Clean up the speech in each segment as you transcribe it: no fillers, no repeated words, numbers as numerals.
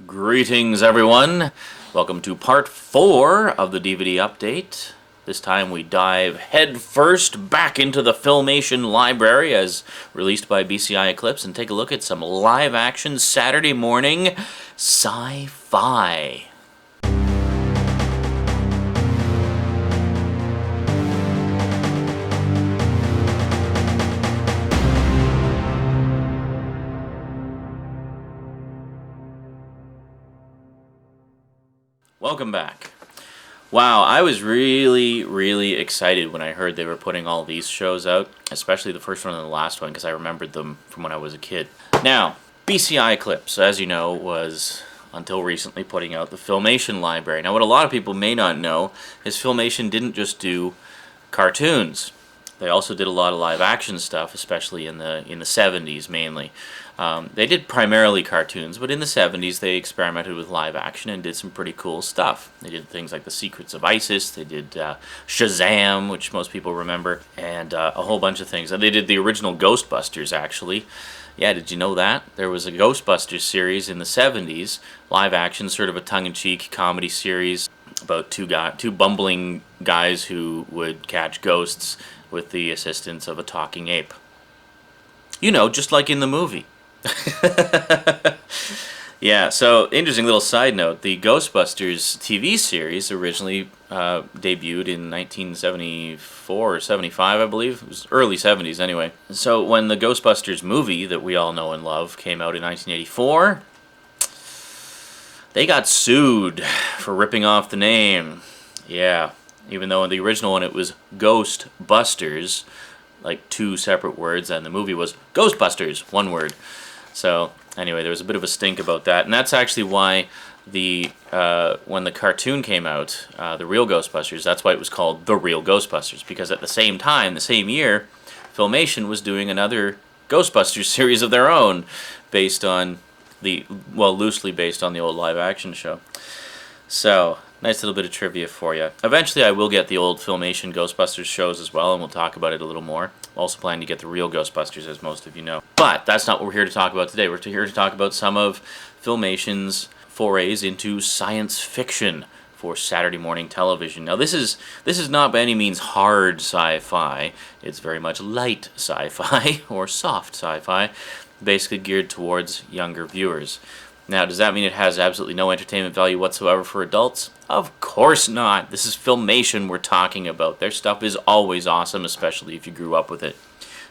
Greetings, everyone. Welcome to part 4 of the DVD update. This time we dive headfirst back into the Filmation library as released by BCI Eclipse and take a look at some live-action Saturday morning sci-fi. Welcome back. Wow, I was really excited when I heard they were putting all these shows out, especially the first one and the last one, because I remembered them from when I was a kid. Now, BCI Eclipse, as you know, was, until recently, putting out the Filmation library. Now, what a lot of people may not know is Filmation didn't just do cartoons. They also did a lot of live-action stuff, especially in the 70s, mainly. They did primarily cartoons, but in the 70s they experimented with live-action and did some pretty cool stuff. They did things like The Secrets of Isis, they did Shazam, which most people remember, and a whole bunch of things. And they did the original Ghostbusters, actually. Yeah, did you know that? There was a Ghostbusters series in the 70s, live-action, sort of a tongue-in-cheek comedy series about two bumbling guys who would catch ghosts with the assistance of a talking ape. You know, just like in the movie. Yeah, so interesting little side note, the Ghostbusters TV series originally debuted in 1974 or 75, I believe. It was early 70s anyway. So when the Ghostbusters movie that we all know and love came out in 1984, they got sued for ripping off the name. Yeah, even though in the original one it was Ghostbusters, like two separate words, and the movie was Ghostbusters, one word. So anyway, there was a bit of a stink about that, and that's actually why when the cartoon came out, the real Ghostbusters, that's why it was called The Real Ghostbusters, because at the same time, the same year, Filmation was doing another Ghostbusters series of their own, based on loosely based on the old live-action show. So, nice little bit of trivia for you. Eventually I will get the old Filmation Ghostbusters shows as well, and we'll talk about it a little more. I'm also planning to get the real Ghostbusters, as most of you know. But that's not what we're here to talk about today. We're here to talk about some of Filmation's forays into science fiction for Saturday morning television. Now this is not by any means hard sci-fi. It's very much light sci-fi, or soft sci-fi, basically geared towards younger viewers. Now, does that mean it has absolutely no entertainment value whatsoever for adults? Of course not. This is Filmation we're talking about. Their stuff is always awesome, especially if you grew up with it.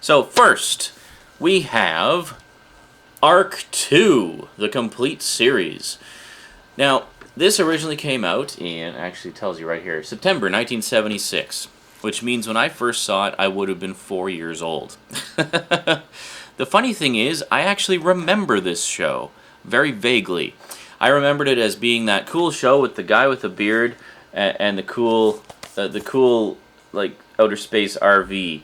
So first, we have Ark II, the complete series. Now, this originally came out in, actually it tells you right here, September 1976, which means when I first saw it, I would have been 4 years old. The funny thing is, I actually remember this show. Very vaguely. I remembered it as being that cool show with the guy with the beard and the cool like outer space RV.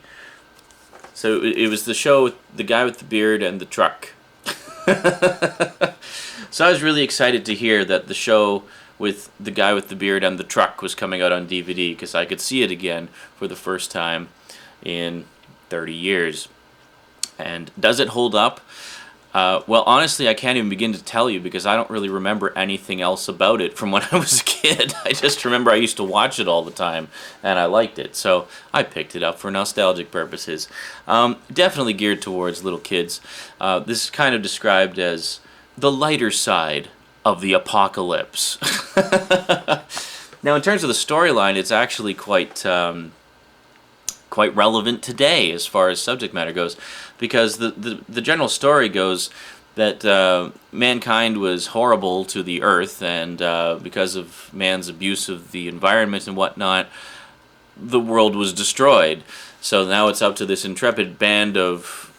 So it was the show with the guy with the beard and the truck. So I was really excited to hear that the show with the guy with the beard and the truck was coming out on DVD, because I could see it again for the first time in 30 years. And does it hold up? Well, honestly, I can't even begin to tell you, because I don't really remember anything else about it from when I was a kid. I just remember I used to watch it all the time, and I liked it, so I picked it up for nostalgic purposes. Definitely geared towards little kids. This is kind of described as the lighter side of the apocalypse. Now, in terms of the storyline, it's actually quite relevant today as far as subject matter goes, because the general story goes that mankind was horrible to the earth, and because of man's abuse of the environment and whatnot, the world was destroyed. So now it's up to this intrepid band of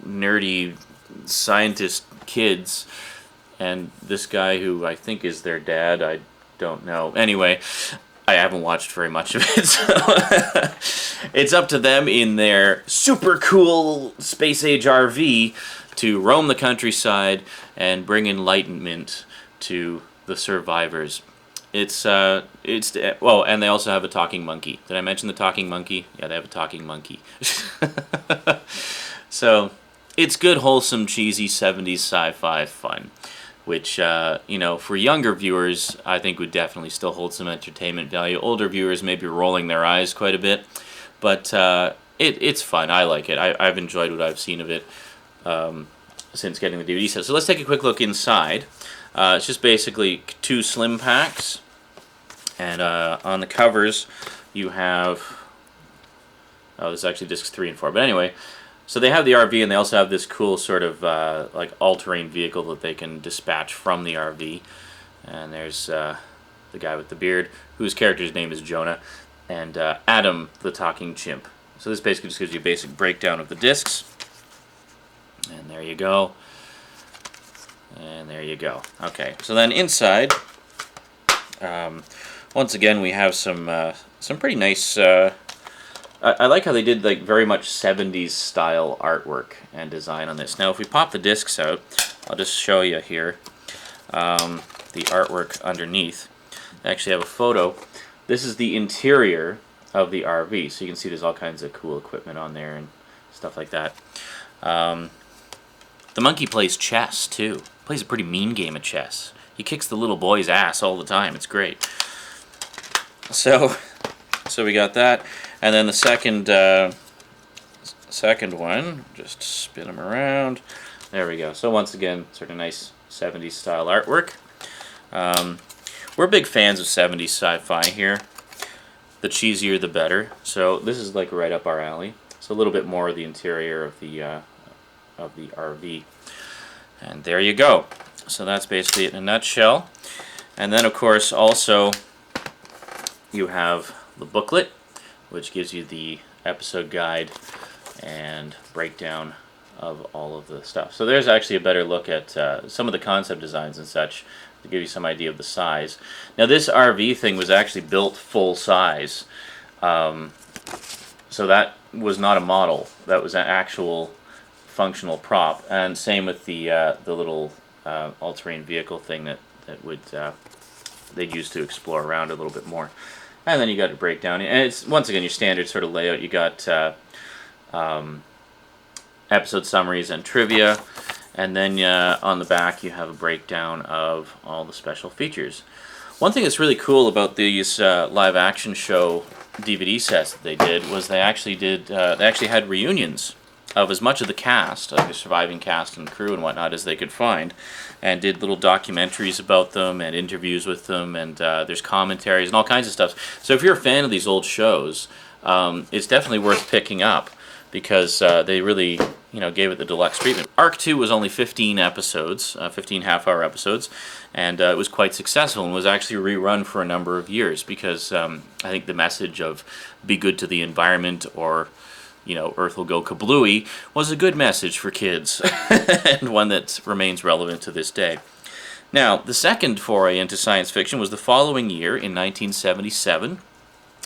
nerdy scientist kids and this guy who I think is their dad. I don't know. Anyway, I haven't watched very much of it, so it's up to them in their super cool space age RV to roam the countryside and bring enlightenment to the survivors. Well, and they also have a talking monkey. Did I mention the talking monkey? Yeah, they have a talking monkey. So, it's good, wholesome, cheesy 70s sci-fi fun. which, you know, for younger viewers, I think would definitely still hold some entertainment value. Older viewers may be rolling their eyes quite a bit, but it's fun. I like it. I've enjoyed what I've seen of it since getting the DVD set. So let's take a quick look inside. It's just basically 2 slim packs, and on the covers you have, oh, this is actually discs 3 and 4, but anyway, so they have the RV, and they also have this cool sort of like all-terrain vehicle that they can dispatch from the RV. And there's the guy with the beard, whose character's name is Jonah, and Adam, the talking chimp. So this basically just gives you a basic breakdown of the discs. And there you go. And there you go. Okay, so then inside, once again, we have some pretty nice. I like how they did like very much 70s style artwork and design on this. Now, if we pop the discs out, I'll just show you here the artwork underneath. I actually have a photo. This is the interior of the RV, so you can see there's all kinds of cool equipment on there and stuff like that. The monkey plays chess too. Plays a pretty mean game of chess. He kicks the little boy's ass all the time. It's great. So we got that, and then the second one. Just spin them around. There we go. So once again, sort of nice 70s style artwork. We're big fans of 70s sci-fi here. The cheesier, the better. So this is like right up our alley. So a little bit more of the interior of the RV. And there you go. So that's basically it in a nutshell. And then, of course, also you have the booklet, which gives you the episode guide and breakdown of all of the stuff. So there's actually a better look at some of the concept designs and such to give you some idea of the size. Now, this RV thing was actually built full size. So that was not a model. That was an actual functional prop, and same with the little all-terrain vehicle thing that they'd use to explore around a little bit more. And then you got a breakdown, and it's once again your standard sort of layout. You got episode summaries and trivia, and then on the back you have a breakdown of all the special features. One thing that's really cool about these live action show DVD sets that they did was they actually had reunions of as much of the cast, of the surviving cast and crew and whatnot, as they could find, and did little documentaries about them and interviews with them, and there's commentaries and all kinds of stuff. So if you're a fan of these old shows, it's definitely worth picking up, because they really, you know, gave it the deluxe treatment. Ark II was only 15 episodes, 15 half-hour episodes, and it was quite successful and was actually rerun for a number of years, because I think the message of be good to the environment, or, you know, Earth will go kablooey, was a good message for kids, and one that remains relevant to this day. Now, the second foray into science fiction was the following year, in 1977,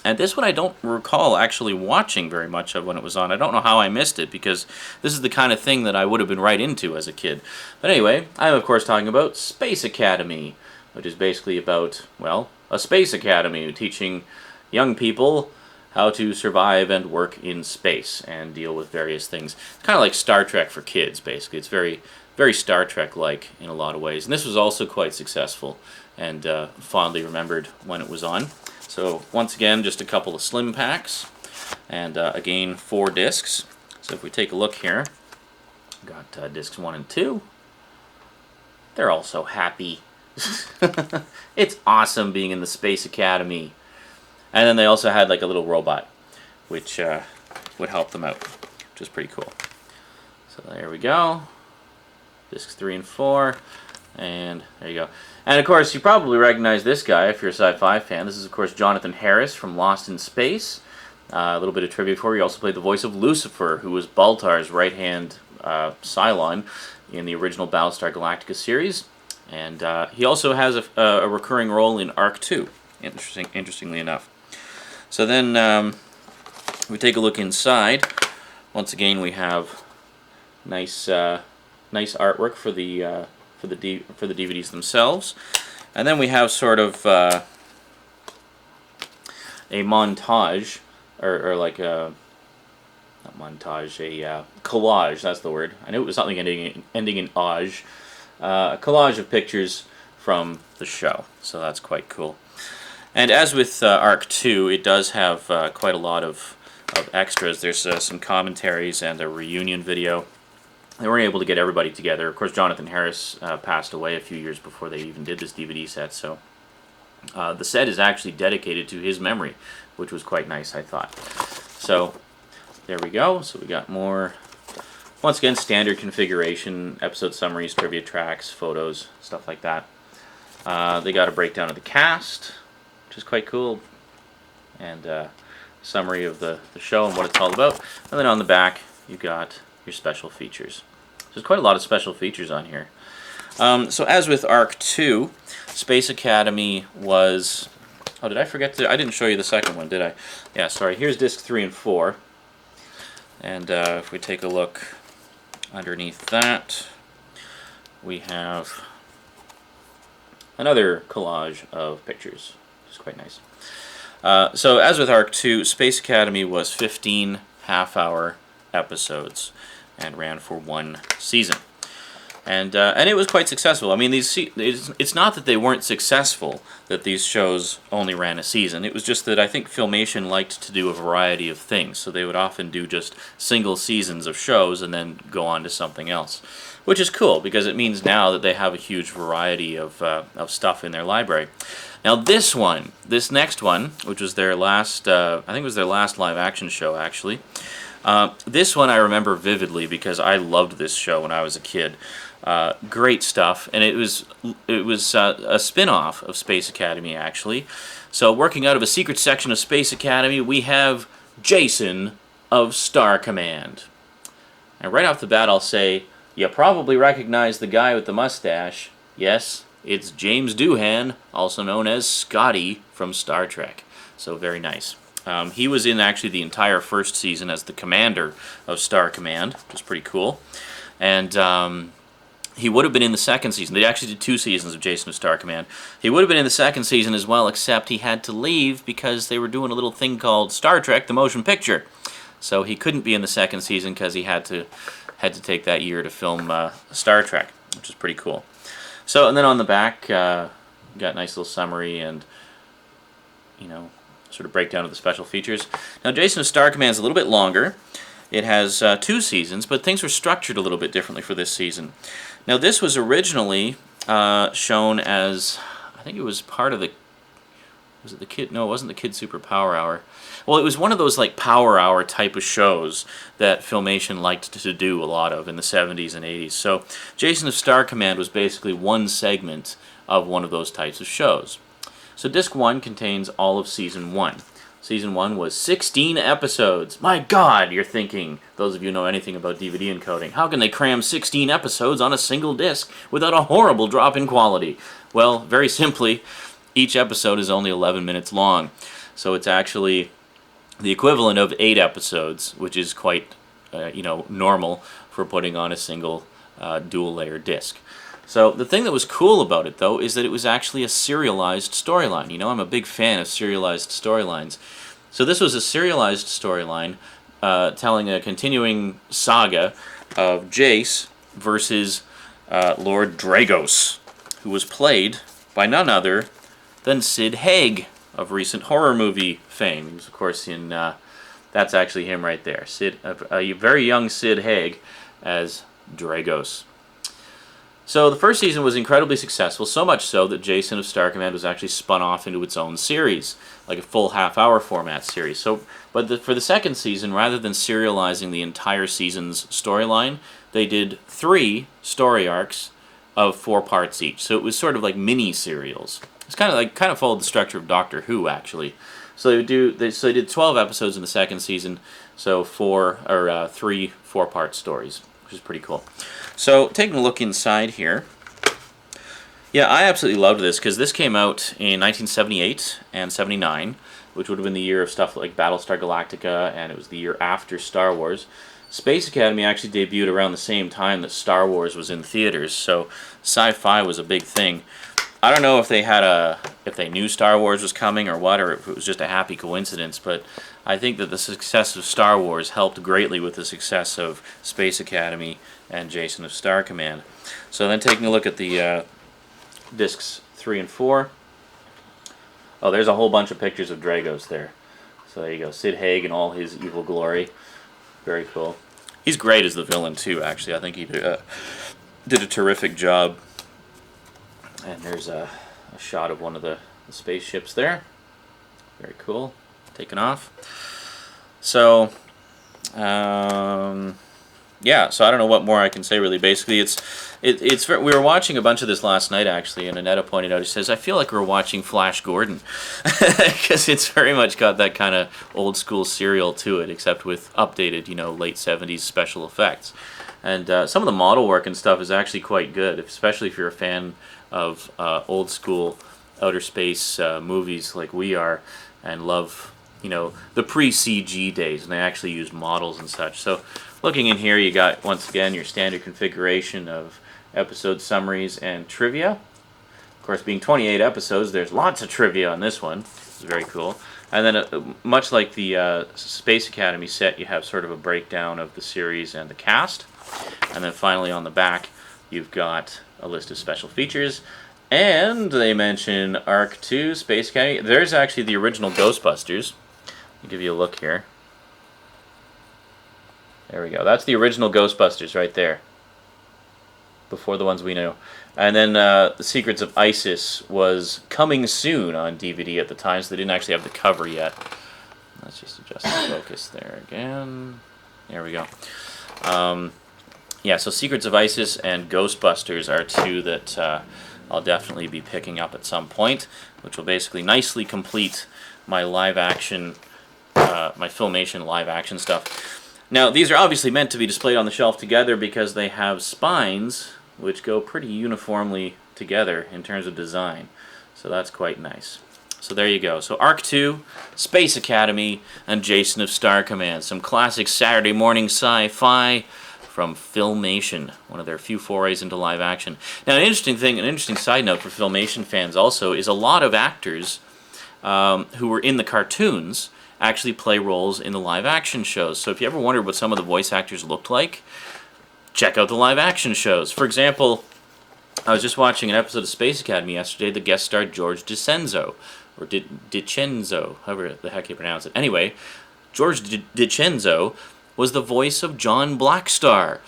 and this one I don't recall actually watching very much of when it was on. I don't know how I missed it, because this is the kind of thing that I would have been right into as a kid. But anyway, I'm of course talking about Space Academy, which is basically about, well, a space academy teaching young people how to survive and work in space and deal with various things. It's kind of like Star Trek for kids, basically. It's very, very Star Trek-like in a lot of ways. And this was also quite successful and fondly remembered when it was on. So once again, just a couple of slim packs, and again, 4 discs. So if we take a look here, got discs 1 and 2. They're all so happy. It's awesome being in the Space Academy. And then they also had like a little robot, which would help them out, which is pretty cool. So there we go. Discs 3 and 4, and there you go. And of course, you probably recognize this guy if you're a sci-fi fan. This is of course Jonathan Harris from Lost in Space. A little bit of trivia for you. He also played the voice of Lucifer, who was Baltar's right-hand Cylon in the original Battlestar Galactica series. And he also has a recurring role in Ark II, interestingly enough. So then we take a look inside. Once again, we have nice artwork for the DVDs themselves, and then we have sort of a montage, or like a not montage, a collage. That's the word. I knew it was something ending in age. a collage of pictures from the show. So that's quite cool. And as with Ark II, it does have quite a lot of extras. There's some commentaries and a reunion video. They weren't able to get everybody together. Of course, Jonathan Harris passed away a few years before they even did this DVD set, so the set is actually dedicated to his memory, which was quite nice, I thought. So there we go. So we got more, once again, standard configuration, episode summaries, trivia tracks, photos, stuff like that. They got a breakdown of the cast, which is quite cool, and summary of the show and what it's all about. And then on the back, you got your special features. There's quite a lot of special features on here. So as with Ark II, Space Academy was... Oh, did I forget to... I didn't show you the second one, did I? Yeah, sorry. Here's disc 3 and 4. And if we take a look underneath that, we have another collage of pictures, which is quite nice. So as with Ark II, Space Academy was 15 half-hour episodes and ran for 1 season. And it was quite successful. I mean, it's not that they weren't successful, that these shows only ran a season. It was just that I think Filmation liked to do a variety of things, so they would often do just single seasons of shows and then go on to something else, which is cool because it means now that they have a huge variety of stuff in their library. Now this next one, which was their last, I think it was their last live-action show, actually. This one I remember vividly because I loved this show when I was a kid. Great stuff, and it was a spin-off of Space Academy, actually. So working out of a secret section of Space Academy, we have Jason of Star Command. And right off the bat, I'll say, you probably recognize the guy with the mustache. Yes, it's James Doohan, also known as Scotty from Star Trek. So very nice. He was in actually the entire first season as the commander of Star Command, which was pretty cool. And he would have been in the second season. They actually did 2 seasons of Jason of Star Command. He would have been in the second season as well, except he had to leave because they were doing a little thing called Star Trek: The Motion Picture. So he couldn't be in the second season because he had to take that year to film Star Trek, which is pretty cool. So, and then on the back, got a nice little summary and, you know, sort of breakdown of the special features. Now, Jason of Star Command is a little bit longer. It has 2 seasons, but things were structured a little bit differently for this season. Now, this was originally shown as, I think it was part of the, was it the Kid? No, it wasn't the Kid Super Power Hour. Well, it was one of those like Power Hour type of shows that Filmation liked to do a lot of in the 70s and 80s. So, Jason of Star Command was basically one segment of one of those types of shows. So, Disc 1 contains all of Season 1. Season 1 was 16 episodes. My God, you're thinking, those of you who know anything about DVD encoding, how can they cram 16 episodes on a single disc without a horrible drop in quality? Well, very simply, each episode is only 11 minutes long. So it's actually the equivalent of 8 episodes, which is quite, normal for putting on a single dual-layer disc. So the thing that was cool about it, though, is that it was actually a serialized storyline. You know, I'm a big fan of serialized storylines. So this was a serialized storyline telling a continuing saga of Jace versus Lord Dragos, who was played by none other than Sid Haig of recent horror movie fame. He was, of course, in... that's actually him right there. A very young Sid Haig as Dragos. So the first season was incredibly successful, so much so that Jason of Star Command was actually spun off into its own series, like a full half-hour format series. But for the second season, rather than serializing the entire season's storyline, they did 3 story arcs of 4 parts each. So it was sort of like mini-serials. It's kind of followed the structure of Doctor Who, actually. So they did 12 episodes in the second season, so 3 4-part stories, which is pretty cool. So, taking a look inside here, yeah, I absolutely loved this, because this came out in 1978 and 79, which would have been the year of stuff like Battlestar Galactica, and it was the year after Star Wars. Space Academy actually debuted around the same time that Star Wars was in theaters, so Sci-Fi was a big thing. I don't know if they knew Star Wars was coming or what, or if it was just a happy coincidence, but I think that the success of Star Wars helped greatly with the success of Space Academy and Jason of Star Command. So then taking a look at the discs 3 and 4. Oh, there's a whole bunch of pictures of Dragos there. So there you go, Sid Haig in all his evil glory. Very cool. He's great as the villain too, actually. I think he did a terrific job. And there's a shot of one of the spaceships there. Very cool. Taken off. So, yeah, so I don't know what more I can say really. Basically, we were watching a bunch of this last night actually, and Annetta pointed out, he says, I feel like we're watching Flash Gordon, because it's very much got that kind of old school serial to it, except with updated, late 70s special effects. And some of the model work and stuff is actually quite good, especially if you're a fan of old school outer space movies like we are, and love the pre-CG days, and they actually used models and such. So looking in here, you got, once again, your standard configuration of episode summaries and trivia. Of course, being 28 episodes, there's lots of trivia on this one. It's very cool. And then, much like the Space Academy set, you have sort of a breakdown of the series and the cast. And then finally on the back, you've got a list of special features. And they mention Ark II, Space Academy. There's actually the original Ghostbusters. I'll give you a look here. There we go. That's the original Ghostbusters right there. Before the ones we know. And then The Secrets of Isis was coming soon on DVD at the time, so they didn't actually have the cover yet. Let's just adjust the focus there again. There we go. Yeah, so Secrets of Isis and Ghostbusters are two that I'll definitely be picking up at some point, which will basically nicely complete my live-action, my Filmation live-action stuff. Now, these are obviously meant to be displayed on the shelf together because they have spines which go pretty uniformly together in terms of design. So that's quite nice. So there you go. So Ark II, Space Academy, and Jason of Star Command. Some classic Saturday morning sci-fi from Filmation, one of their few forays into live action. Now, an interesting side note for Filmation fans also is a lot of actors who were in the cartoons actually play roles in the live action shows. So if you ever wondered what some of the voice actors looked like, check out the live action shows. For example, I was just watching an episode of Space Academy yesterday. The guest starred George DiCenzo, or DiCenzo, however the heck you pronounce it. Anyway, George DiCenzo was the voice of John Blackstar.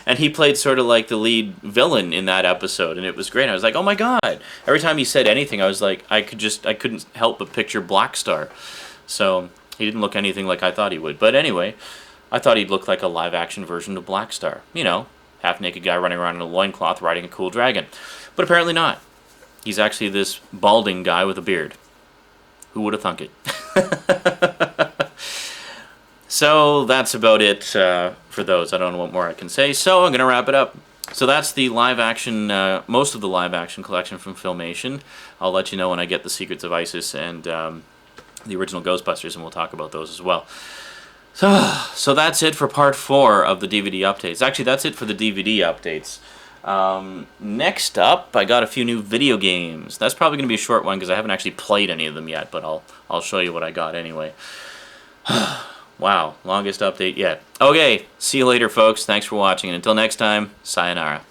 And he played sort of like the lead villain in that episode, and it was great. I was like, oh my god. Every time he said anything, I was like, I couldn't help but picture Blackstar. So he didn't look anything like I thought he would. But anyway, I thought he'd look like a live-action version of Blackstar. Half-naked guy running around in a loincloth riding a cool dragon. But apparently not. He's actually this balding guy with a beard. Who would have thunk it? So that's about it for those. I don't know what more I can say, so I'm going to wrap it up. So that's the live-action, most of the live-action collection from Filmation. I'll let you know when I get the Secrets of Isis and the original Ghostbusters, and we'll talk about those as well. So that's it for part 4 of the DVD updates. Actually, that's it for the DVD updates. Next up, I got a few new video games. That's probably going to be a short one because I haven't actually played any of them yet, but I'll show you what I got anyway. Wow, longest update yet. Okay, see you later, folks. Thanks for watching, and until next time, sayonara.